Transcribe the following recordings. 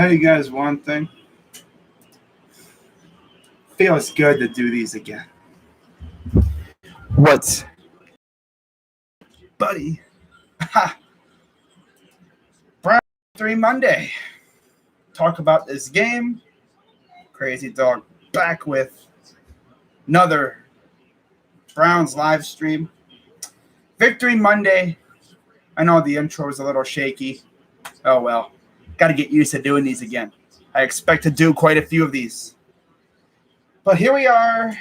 tell you guys one thing. Feels good to do these again. What's buddy? Ha! Brown 3 Monday. Talk about this game. Crazy Dog back with another Browns live stream. Victory Monday. I know the intro was a little shaky. Oh well. Got to get used to doing these again. I expect to do quite a few of these. But here we are,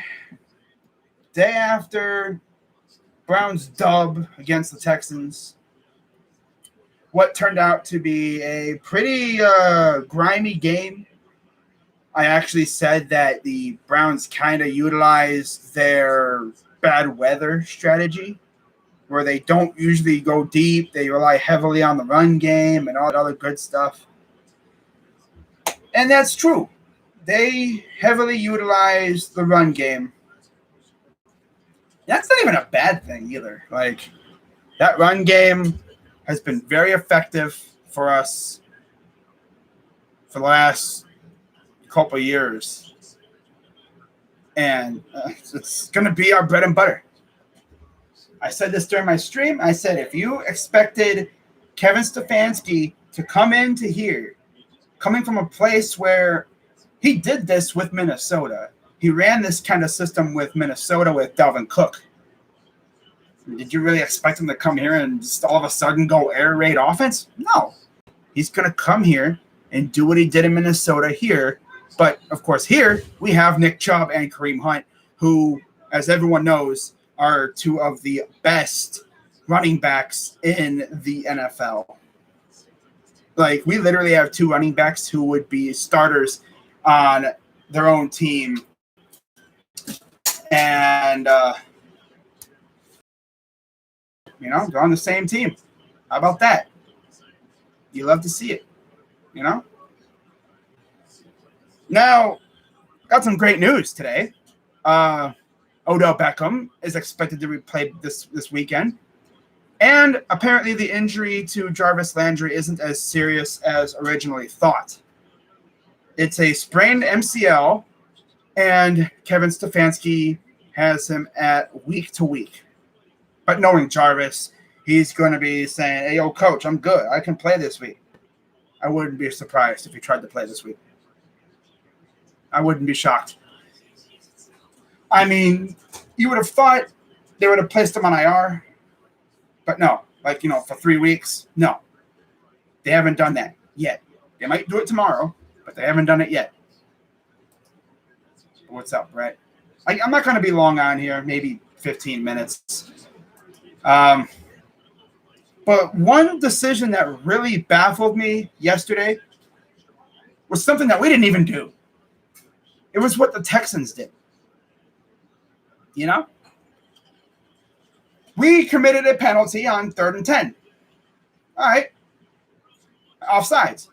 day after Browns dub against the Texans. What turned out to be a pretty grimy game. I actually said that the Browns kind of utilized their bad weather strategy, where they don't usually go deep. They rely heavily on the run game and all that other good stuff. And that's true. They heavily utilize the run game. That's not even a bad thing either. Like, that run game has been very effective for us for the last couple of years. And it's going to be our bread and butter. I said this during my stream. I said, if you expected Kevin Stefanski to come into here, coming from a place where he did this with Minnesota. He ran this kind of system with Minnesota with Dalvin Cook. Did you really expect him to come here and just all of a sudden go air raid offense? No. He's going to come here and do what he did in Minnesota here. But, of course, here we have Nick Chubb and Kareem Hunt, who, as everyone knows, are two of the best running backs in the NFL. Like, we literally have two running backs who would be starters on their own team. And, they're on the same team. How about that? You love to see it, Now, got some great news today. Odell Beckham is expected to be played this weekend. And apparently the injury to Jarvis Landry isn't as serious as originally thought. It's a sprained MCL, and Kevin Stefanski has him at week to week. But knowing Jarvis, he's going to be saying, hey, yo, coach, I'm good. I can play this week. I wouldn't be surprised if he tried to play this week. I wouldn't be shocked. I mean, you would have thought they would have placed him on IR. But no, for 3 weeks, no. They haven't done that yet. They might do it tomorrow, but they haven't done it yet. What's up, Brett? I'm not going to be long on here, maybe 15 minutes. But one decision that really baffled me yesterday was something that we didn't even do. It was what the Texans did. We committed a penalty on 3rd and 10. All right. Offsides.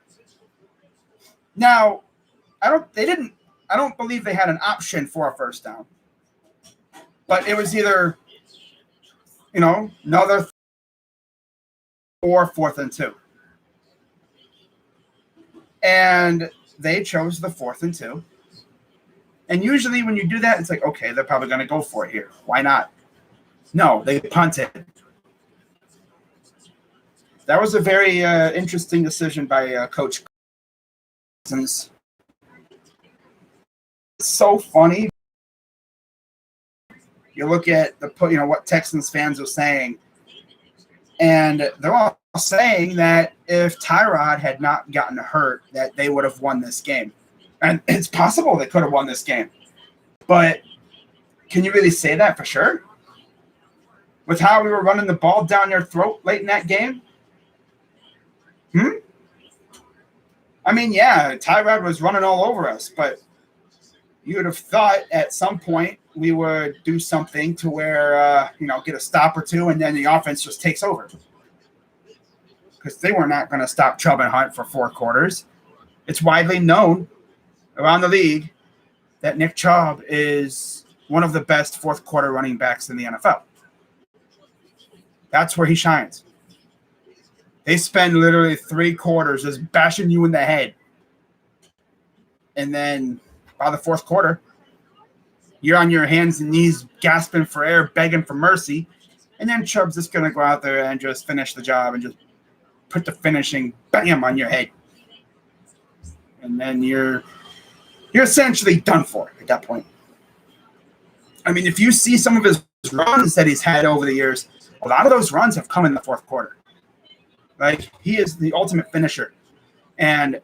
Now, I don't believe they had an option for a first down. But it was either, another or 4th and 2. And they chose the 4th and 2. And usually when you do that, it's like, okay, they're probably going to go for it here. Why not? No, they punted. That was a very interesting decision by Coach. It's so funny. You look at what Texans fans are saying, and they're all saying that if Tyrod had not gotten hurt, that they would have won this game. And it's possible they could have won this game. But can you really say that for sure? With how we were running the ball down their throat late in that game? I mean, yeah, Tyrod was running all over us, but you would have thought at some point we would do something to where, get a stop or two, and then the offense just takes over. Because they were not going to stop Chubb and Hunt for 4 quarters. It's widely known around the league that Nick Chubb is one of the best 4th quarter running backs in the NFL. That's where he shines. They spend literally 3 quarters just bashing you in the head And then by the fourth quarter, you're on your hands and knees gasping for air, begging for mercy. And then Chubb's just going to go out there and just finish the job and just put the finishing bam on your head. And then you're essentially done for at that point. I mean, if you see some of his runs that he's had over the years, a lot of those runs have come in the fourth quarter. Like, he is the ultimate finisher. And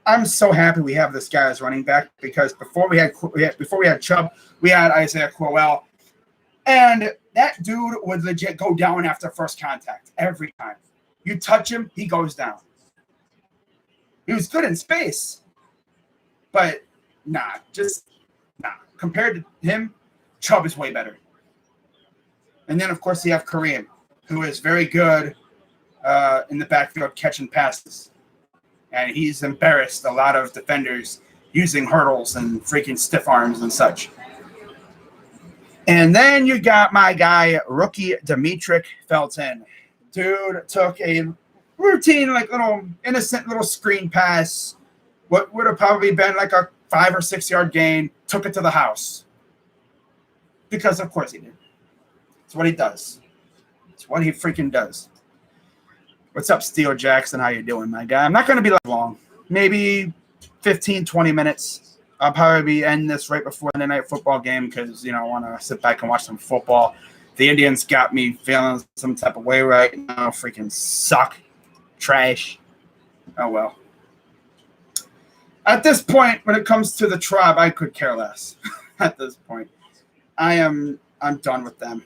I'm so happy we have this guy as running back, because before we had Chubb, we had Isaiah Crowell. And that dude would legit go down after first contact every time. You touch him, he goes down. He was good in space. But nah. Compared to him, Chubb is way better. And then, of course, you have Kareem, who is very good in the backfield catching passes. And he's embarrassed a lot of defenders using hurdles and freaking stiff arms and such. And then you got my guy, rookie Demetric Felton. Dude took a routine, like little innocent little screen pass. What would have probably been like a 5 or 6 yard gain, took it to the house. Because of course he did. It's what he does. It's what he freaking does. What's up, Steele Jackson? How you doing, my guy? I'm not going to be long. Maybe 15, 20 minutes. I'll probably end this right before the night football game because, I want to sit back and watch some football. The Indians got me feeling some type of way right now. Freaking suck. Trash. Oh, well. At this point, when it comes to the Tribe, I could care less. At this point. I'm done with them.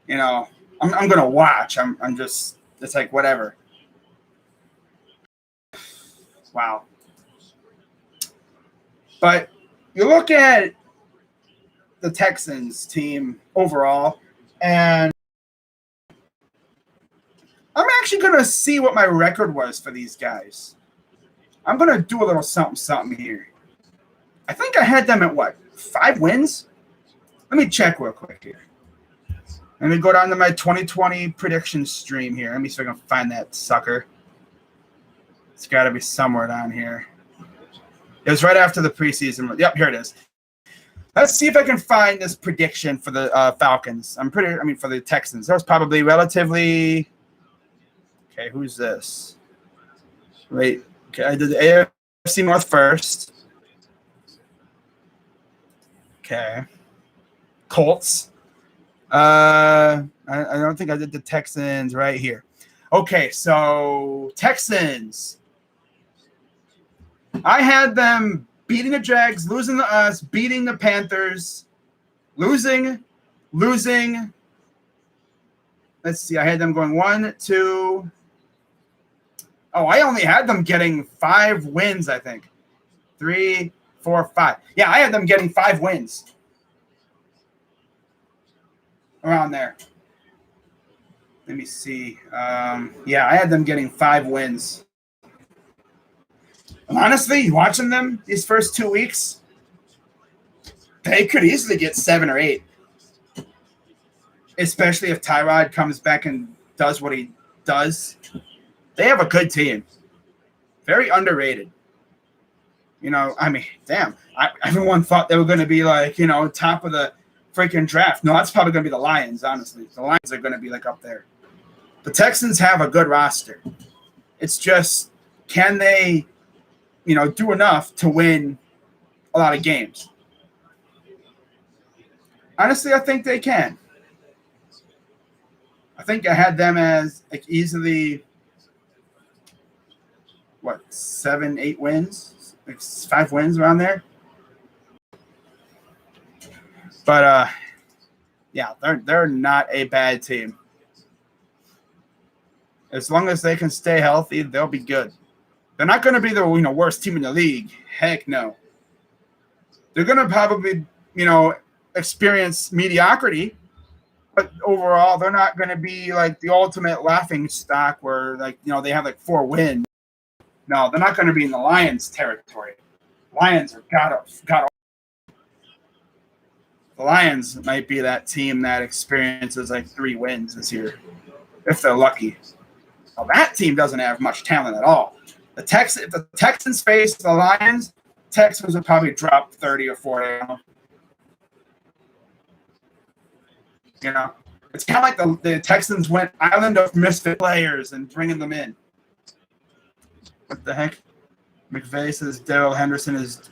I'm going to watch. I'm just... It's like, whatever. Wow. But you look at the Texans team overall, and I'm actually going to see what my record was for these guys. I'm going to do a little something here. I think I had them at, 5 wins? Let me check real quick here. Let me go down to my 2020 prediction stream here. Let me see if I can find that sucker. It's got to be somewhere down here. It was right after the preseason. Yep, here it is. Let's see if I can find this prediction for the Falcons. For the Texans. That was probably relatively. Okay, who's this? Wait. Okay, I did the AFC North first. Okay. Colts. I don't think I did the Texans right here. Okay, so Texans. I had them beating the Jags, losing to us, beating the Panthers, losing. Let's see, I had them going 1, 2. Oh, I only had them getting 5 wins, I think. 3, 4, 5. Yeah, I had them getting 5 wins. Around there. Let me see. Yeah, I had them getting 5 wins. And honestly, watching them these first 2 weeks, they could easily get 7 or 8. Especially if Tyrod comes back and does what he does. They have a good team. Very underrated. Damn. Everyone thought they were going to be top of the freaking draft. No, that's probably going to be the Lions, honestly. The Lions are going to be up there. The Texans have a good roster. It's just, can they, do enough to win a lot of games? Honestly, I think they can. I think I had them as easily, 7, 8 wins? 5 wins around there. But yeah, they're not a bad team. As long as they can stay healthy, they'll be good. They're not going to be the worst team in the league. Heck no. They're going to probably experience mediocrity, but overall they're not going to be the ultimate laughing stock where they have 4 wins. No, they're not going to be in the Lions territory. Lions are got. The Lions might be that team that experiences 3 wins this year, if they're lucky. Well, that team doesn't have much talent at all. If the Texans face the Lions, Texans would probably drop 30 or 40. You know, it's kind of like the Texans went island of misfit players and bringing them in. What the heck? McVay says Darrell Henderson is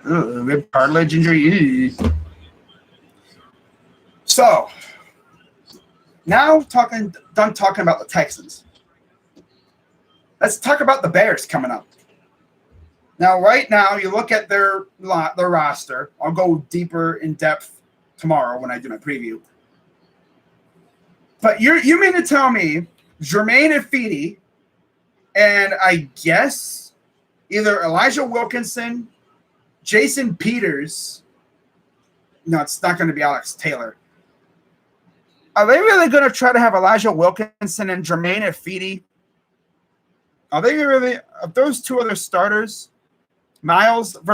rib cartilage injury. So now done talking about the Texans. Let's talk about the Bears coming up. Now, right now, you look at their roster. I'll go deeper in depth tomorrow when I do my preview. But you mean to tell me Jermaine Ifedi and I guess either Elijah Wilkinson, Jason Peters. No, it's not going to be Alex Taylor. Are they really going to try to have Elijah Wilkinson and Jermaine Ifedi? Are they really, of those two other starters, Miles and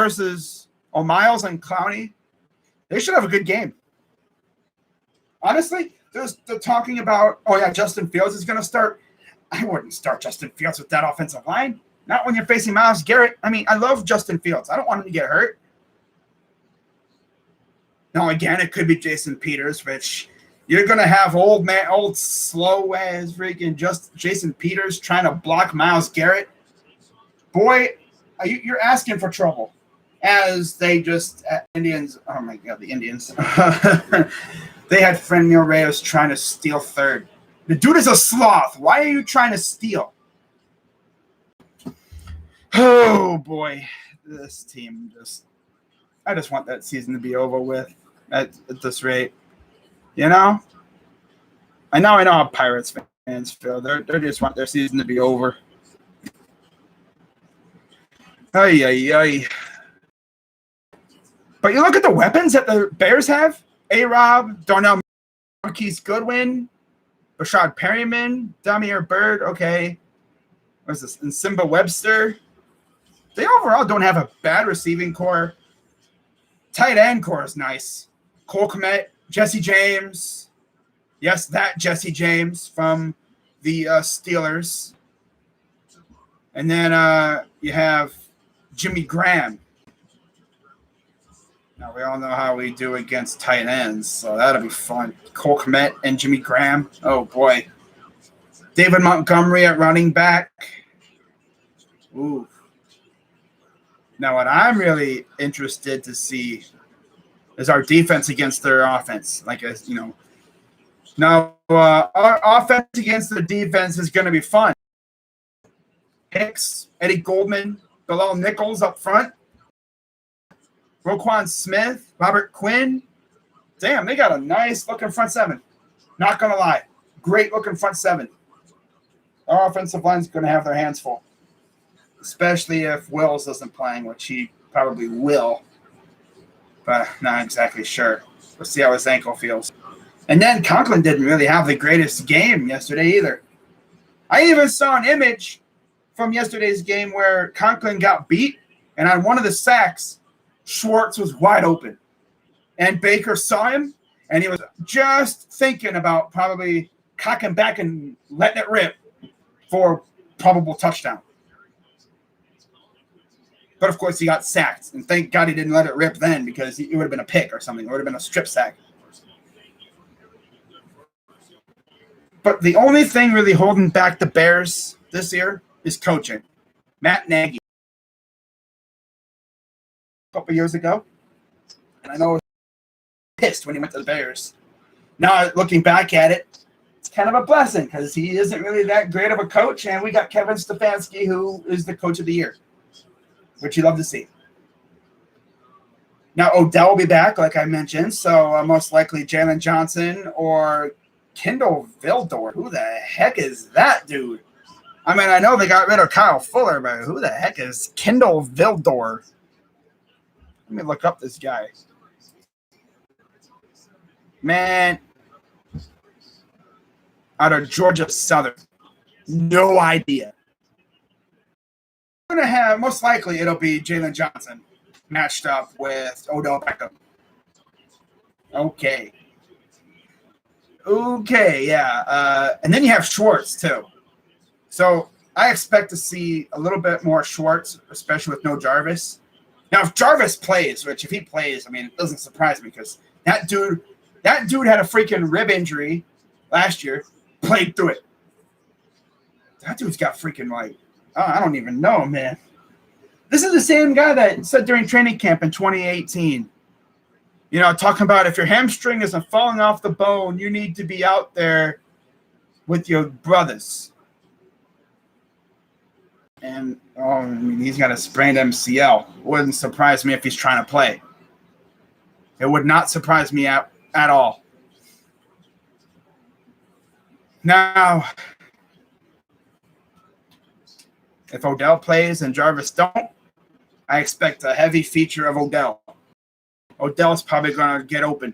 Clowney, they should have a good game. Honestly, they're talking about, Justin Fields is going to start. I wouldn't start Justin Fields with that offensive line. Not when you're facing Myles Garrett. I mean, I love Justin Fields. I don't want him to get hurt. Now, again, it could be Jason Peters, which you're going to have old slow ass freaking Jason Peters trying to block Myles Garrett. Boy, you're asking for trouble. As they just, Indians, oh my God, the Indians. They had Franmil Reyes trying to steal third. The dude is a sloth. Why are you trying to steal? Oh, boy. This team I just want that season to be over with at this rate. You know? I know how Pirates fans feel. They just want their season to be over. Ay. But you look at the weapons that the Bears have. A-Rob, Darnell Marquise Goodwin, Rashad Perryman, Damiere Byrd, okay. What's this? And Simba Webster. They overall don't have a bad receiving core. Tight end core is nice. Cole Kmet, Jesse James. Yes, that Jesse James from the Steelers. And then you have Jimmy Graham. Now, we all know how we do against tight ends, so that'll be fun. Cole Kmet and Jimmy Graham. Oh, boy. David Montgomery at running back. Ooh. Now, what I'm really interested to see is our defense against their offense. Now, our offense against their defense is going to be fun. Hicks, Eddie Goldman, Bilal Nichols up front. Roquan Smith, Robert Quinn. Damn, they got a nice-looking front seven. Not going to lie. Great-looking front seven. Our offensive line's going to have their hands full, especially if Wills isn't playing, which he probably will. But not exactly sure. We'll see how his ankle feels. And then Conklin didn't really have the greatest game yesterday either. I even saw an image from yesterday's game where Conklin got beat, and on one of the sacks, Schwartz was wide open. And Baker saw him, and he was just thinking about probably cocking back and letting it rip for probable touchdown. But, of course, he got sacked. And thank God he didn't let it rip then, because it would have been a pick or something. It would have been a strip sack. But the only thing really holding back the Bears this year is coaching. Matt Nagy. A couple years ago. And I know he was pissed when he went to the Bears. Now, looking back at it, it's kind of a blessing because he isn't really that great of a coach. And we got Kevin Stefanski, who is the coach of the year, which you love to see. Now, Odell will be back, like I mentioned. So most likely Jalen Johnson or Kendall Vildor. Who the heck is that dude? I mean, I know they got rid of Kyle Fuller, but who the heck is Kendall Vildor? Let me look up this guy. Man, out of Georgia Southern. No idea. I'm going to have, most likely, it'll be Jalen Johnson matched up with Odell Beckham. Okay, yeah. And then you have Schwartz, too. So I expect to see a little bit more Schwartz, especially with no Jarvis. Now, if Jarvis plays, which if he plays, I mean, it doesn't surprise me because that dude had a freaking rib injury last year, played through it. That dude's got freaking I don't even know, man. This is the same guy that said during training camp in 2018, talking about if your hamstring isn't falling off the bone, you need to be out there with your brothers. And he's got a sprained MCL. Wouldn't surprise me if he's trying to play. It would not surprise me at all. Now, if Odell plays and Jarvis don't, I expect a heavy feature of Odell. Odell's probably going to get open.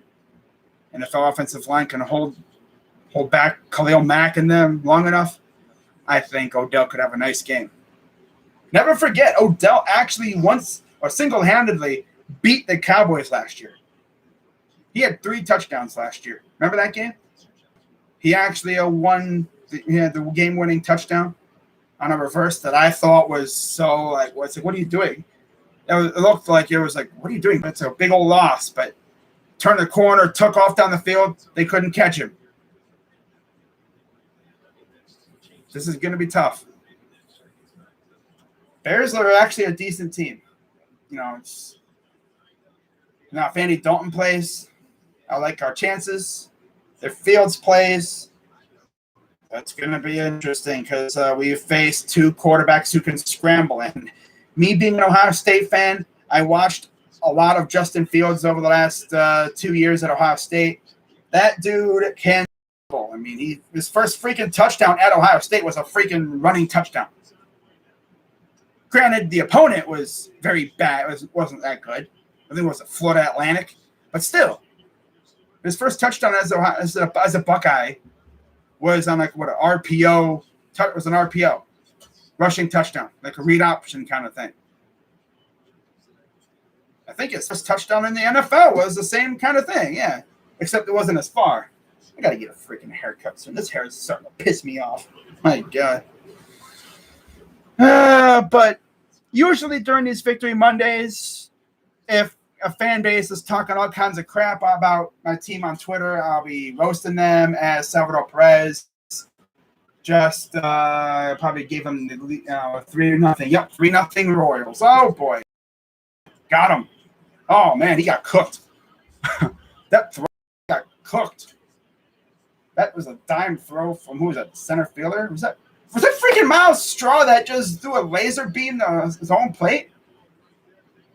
And if our offensive line can hold back Khalil Mack and them long enough, I think Odell could have a nice game. Never forget, Odell actually once or single-handedly beat the Cowboys last year. He had 3 touchdowns last year. Remember that game? He actually won the game-winning touchdown on a reverse that I thought was so what are you doing? It looked like it was what are you doing? It's a big old loss, but turned the corner, took off down the field. They couldn't catch him. This is going to be tough. Bears are actually a decent team. Now if Andy Dalton plays, I like our chances. If Fields plays, that's going to be interesting because we've faced 2 quarterbacks who can scramble. And me being an Ohio State fan, I watched a lot of Justin Fields over the last 2 years at Ohio State. That dude can scramble. I mean, his first freaking touchdown at Ohio State was a freaking running touchdown. Granted, the opponent was very bad. It wasn't that good. I think it was a Florida Atlantic. But still, his first touchdown as a Buckeye was on an RPO. It was an RPO, rushing touchdown, like a read option kind of thing. I think his first touchdown in the NFL was the same kind of thing, yeah, except it wasn't as far. I got to get a freaking haircut soon. This hair is starting to piss me off. My God. But usually during these Victory Mondays, if a fan base is talking all kinds of crap about my team on Twitter, I'll be roasting them as Salvador Perez just probably gave them the 3-0. Yep, 3-0 Royals. Oh, boy. Got him. Oh, man, he got cooked. That throw got cooked. That was a dime throw from, who was that, center fielder? Was that freaking Miles Straw that just threw a laser beam to his own plate?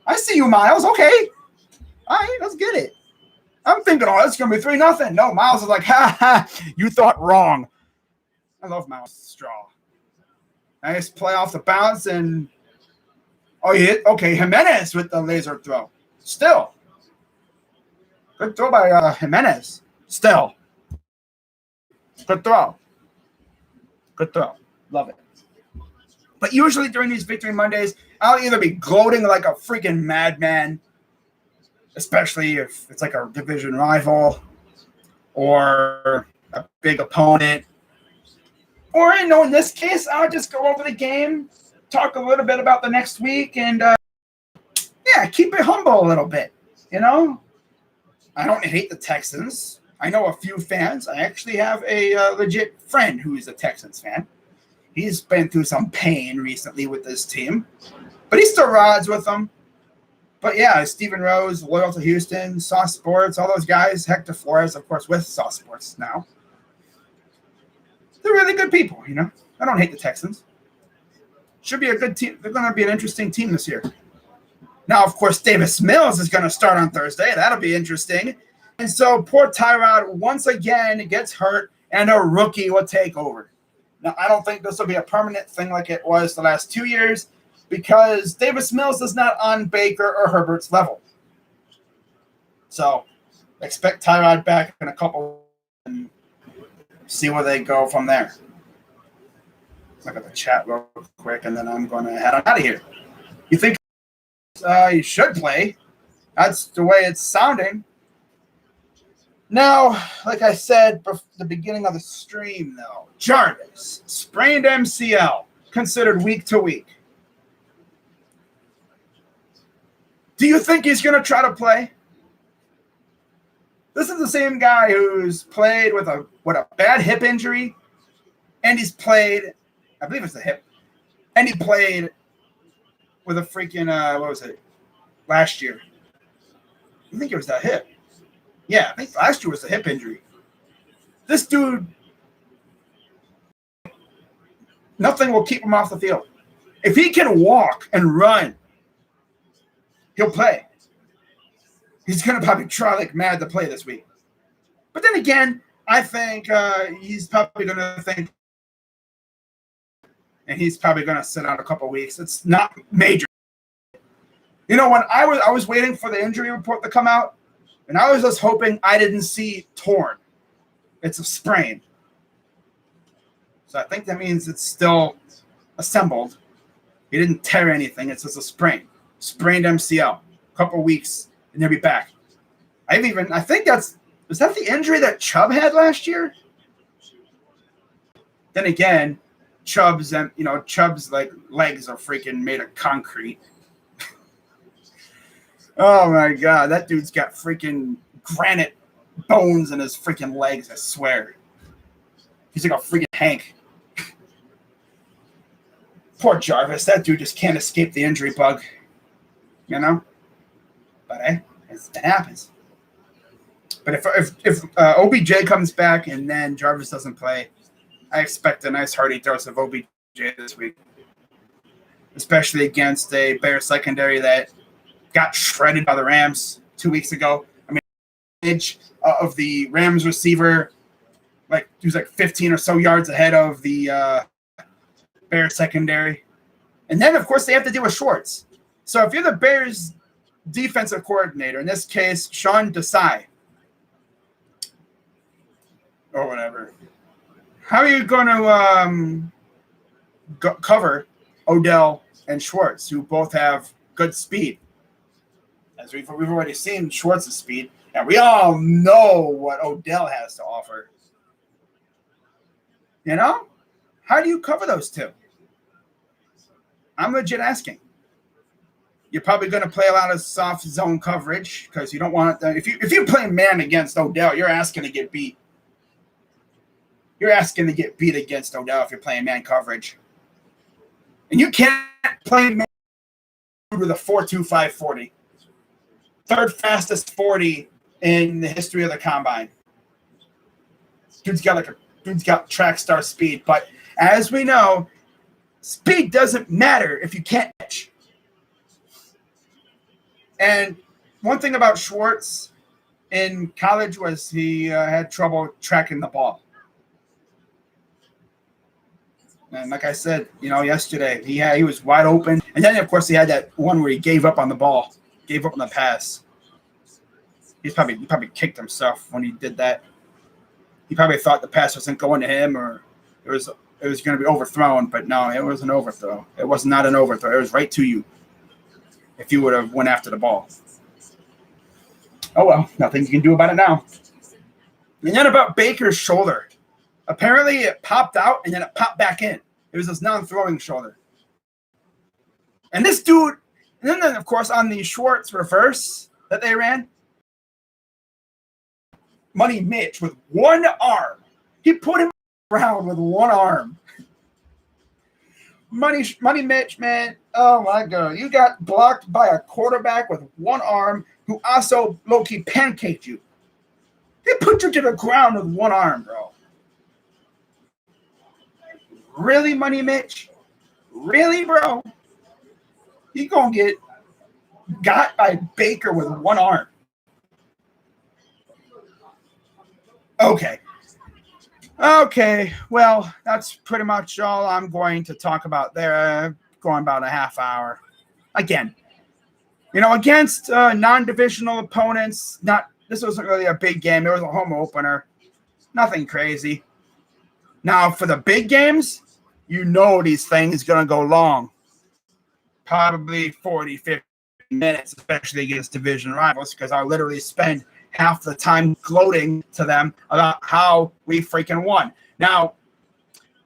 I see you, Miles. Okay. All right, let's get it. I'm thinking, it's going to be 3-0. No, Miles is like, ha, you thought wrong. I love Miles Straw. Nice play off the bounce, and Jimenez with the laser throw. Still. Good throw by Jimenez. Still. Good throw. Good throw. Love it. But usually during these Victory Mondays, I'll either be gloating like a freaking madman, especially if it's like a division rival or a big opponent. Or, in this case, I'll just go over the game, talk a little bit about the next week, and, keep it humble a little bit, I don't hate the Texans. I know a few fans. I actually have a legit friend who is a Texans fan. He's been through some pain recently with this team, but he still rides with them. But yeah, Stephen Rose, loyal to Houston, Sauce Sports, all those guys. Hector Flores, of course, with Sauce Sports now. They're really good people, I don't hate the Texans. Should be a good team. They're going to be an interesting team this year. Now, of course, Davis Mills is going to start on Thursday. That'll be interesting. And so poor Tyrod once again gets hurt, and a rookie will take over. Now, I don't think this will be a permanent thing like it was the last 2 years because Davis Mills is not on Baker or Herbert's level. So expect Tyrod back in a couple and see where they go from there. Look at the chat real quick, and then I'm going to head on out of here. You think you should play? That's the way it's sounding. Now, like I said, the beginning of the stream, though, Jarvis, sprained MCL. considered week to week. Do you think he's going to try to play? This is the same guy who's played with a bad hip injury, and he's played, I believe it's the hip, and he played with a freaking, what was it, last year. I think it was that hip. Yeah, I think last year was the hip injury. This dude, nothing will keep him off the field. If he can walk and run, he'll play. He's going to probably try like mad to play this week. But then again, I think he's probably going to think, and he's probably going to sit out a couple weeks. It's not major. You know, when I was waiting for the injury report to come out, and I was just hoping I didn't see torn. It's a sprain. So I think that means it's still assembled. He didn't tear anything. It's just a sprain. Sprained MCL. A couple weeks, and he'll be back. I think was that the injury that Chubb had last year? Then again, Chubb's like legs are freaking made of concrete. Oh my God, that dude's got freaking granite bones in his freaking legs, I swear. He's like a freaking Hank. Poor Jarvis, that dude just can't escape the injury bug. You know? But it happens. But if OBJ comes back and then Jarvis doesn't play, I expect a nice hearty dose of OBJ this week. Especially against a Bears secondary that got shredded by the Rams 2 weeks ago. I mean, edge of the Rams receiver, he was 15 or so yards ahead of the Bears secondary. And then, of course, they have to deal with Schwartz. So if you're the Bears defensive coordinator, in this case, Sean Desai, or whatever, how are you going to cover Odell and Schwartz, who both have good speed? As we've already seen Schwartz's speed, and we all know what Odell has to offer. You know? How do you cover those two? I'm legit asking. You're probably going to play a lot of soft zone coverage because you don't want if you play man against Odell, you're asking to get beat. You're asking to get beat against Odell if you're playing man coverage. And you can't play man with a 4.25 40. Third fastest 40 in the history of the combine. Dude's got track star speed, but as we know, speed doesn't matter if you can't catch. And one thing about Schwartz in college was he had trouble tracking the ball. And like I said, yesterday, he was wide open. And then, of course, he had that one where he gave up on the ball, gave up on the pass. He probably kicked himself when he did that. He probably thought the pass wasn't going to him or it was going to be overthrown. But no, it was an overthrow. It was not an overthrow. It was right to you if you would have went after the ball. Oh, well, nothing you can do about it now. And then about Baker's shoulder. Apparently, it popped out and then it popped back in. It was this non-throwing shoulder. And this dude, and then, of course, on the Schwartz reverse that they ran, Money Mitch with one arm. He put him around with one arm. Money Mitch, man. Oh, my God. You got blocked by a quarterback with one arm who also low-key pancaked you. He put you to the ground with one arm, bro. Really, Money Mitch? Really, bro? You gonna get got by Baker with one arm. Okay, well, that's pretty much all I'm going to talk about there. Going about a half hour. Again, against non-divisional opponents, this wasn't really a big game. It was a home opener. Nothing crazy. Now, for the big games, these things going to go long. Probably 40, 50 minutes, especially against division rivals, because I'll literally spend half the time gloating to them about how we freaking won. Now,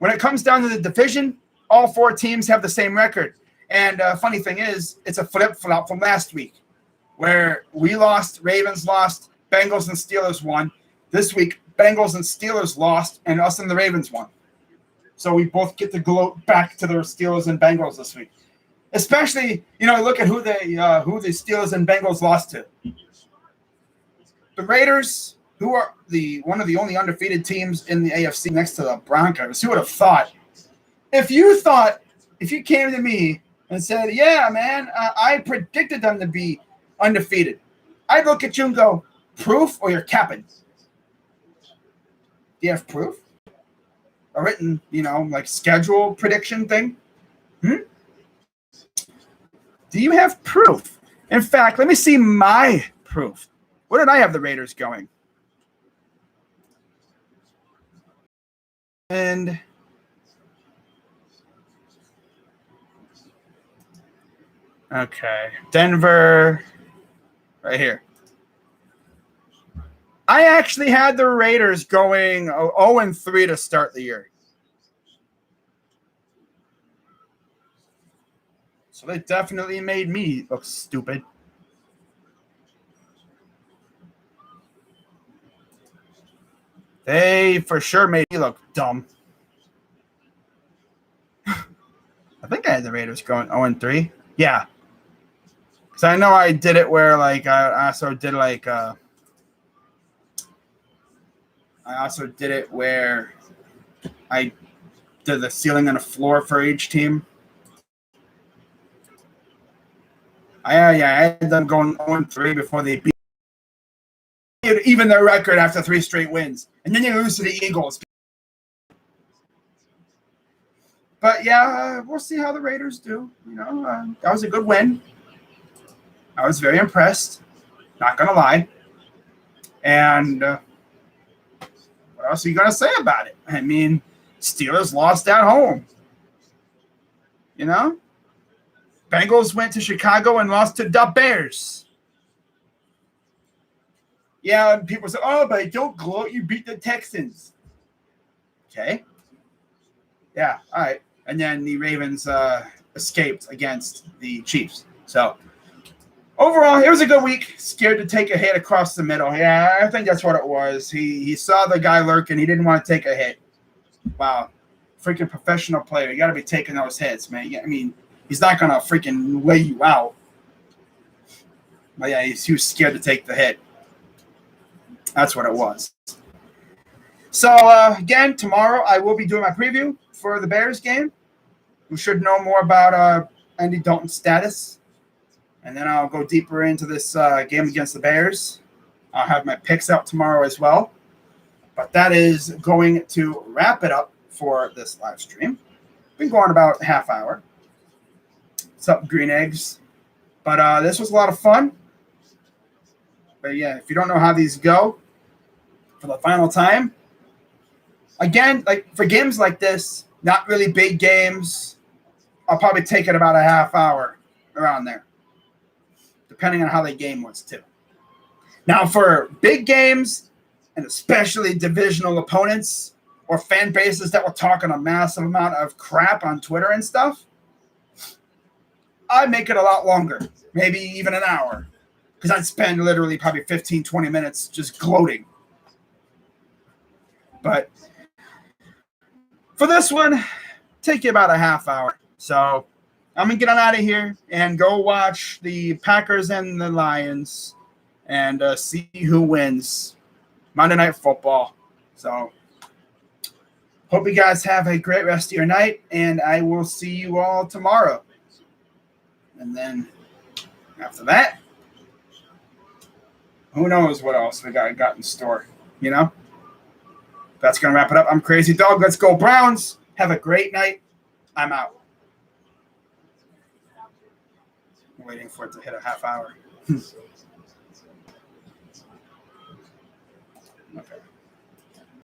when it comes down to the division, All 4 teams have the same record. And funny thing is, it's a flip-flop from last week where we lost, Ravens lost, Bengals and Steelers won. This week, Bengals and Steelers lost, and us and the Ravens won. So we both get to go back to the Steelers and Bengals this week. Especially, look at who the Steelers and Bengals lost to. The Raiders, who are one of the only undefeated teams in the AFC next to the Broncos. Who would have thought? If you came to me and said, yeah, man, I predicted them to be undefeated, I'd look at you and go, proof or you're capping? Do you have proof? A written, like schedule prediction thing? Do you have proof? In fact, let me see my proof. Where did I have the Raiders going? And okay, Denver, right here. I actually had the Raiders going 0-3 to start the year. So they definitely made me look stupid. They for sure made me look dumb. I think I had the Raiders going 0-3. Yeah. Because I know I did it where, like, I also did it where I did the ceiling and the floor for each team. I had them going 0-3 before they beat even their record after 3 straight wins. And then they lose to the Eagles. But, yeah, we'll see how the Raiders do. That was a good win. I was very impressed. Not going to lie. And what else are you going to say about it? I mean, Steelers lost at home. Bengals went to Chicago and lost to the Bears. Yeah, and people say, oh, but don't gloat, you beat the Texans. Okay. Yeah, all right. And then the Ravens escaped against the Chiefs. So, overall, it was a good week. Scared to take a hit across the middle. Yeah, I think that's what it was. He saw the guy lurking. He didn't want to take a hit. Wow. Freaking professional player. You got to be taking those hits, man. I mean, he's not going to freaking lay you out. But, yeah, he was scared to take the hit. That's what it was. So, again, tomorrow I will be doing my preview for the Bears game. We should know more about Andy Dalton's status. And then I'll go deeper into this game against the Bears. I'll have my picks out tomorrow as well. But that is going to wrap it up for this live stream. Been going about a half hour. What's up, Green Eggs? But this was a lot of fun. But, yeah, if you don't know how these go for the final time, again, like for games like this, not really big games, I'll probably take it about a half hour around there, depending on how the game was too. Now for big games, and especially divisional opponents or fan bases that were talking a massive amount of crap on Twitter and stuff, I'd make it a lot longer, maybe even an hour, because I'd spend literally probably 15, 20 minutes just gloating. But for this one, take you about a half hour. So I'm going to get on out of here and go watch the Packers and the Lions and see who wins Monday Night Football. So hope you guys have a great rest of your night, and I will see you all tomorrow. And then after that, who knows what else we got in store, That's going to wrap it up. I'm Crazy Dog. Let's go Browns. Have a great night. I'm out. I'm waiting for it to hit a half hour. Okay.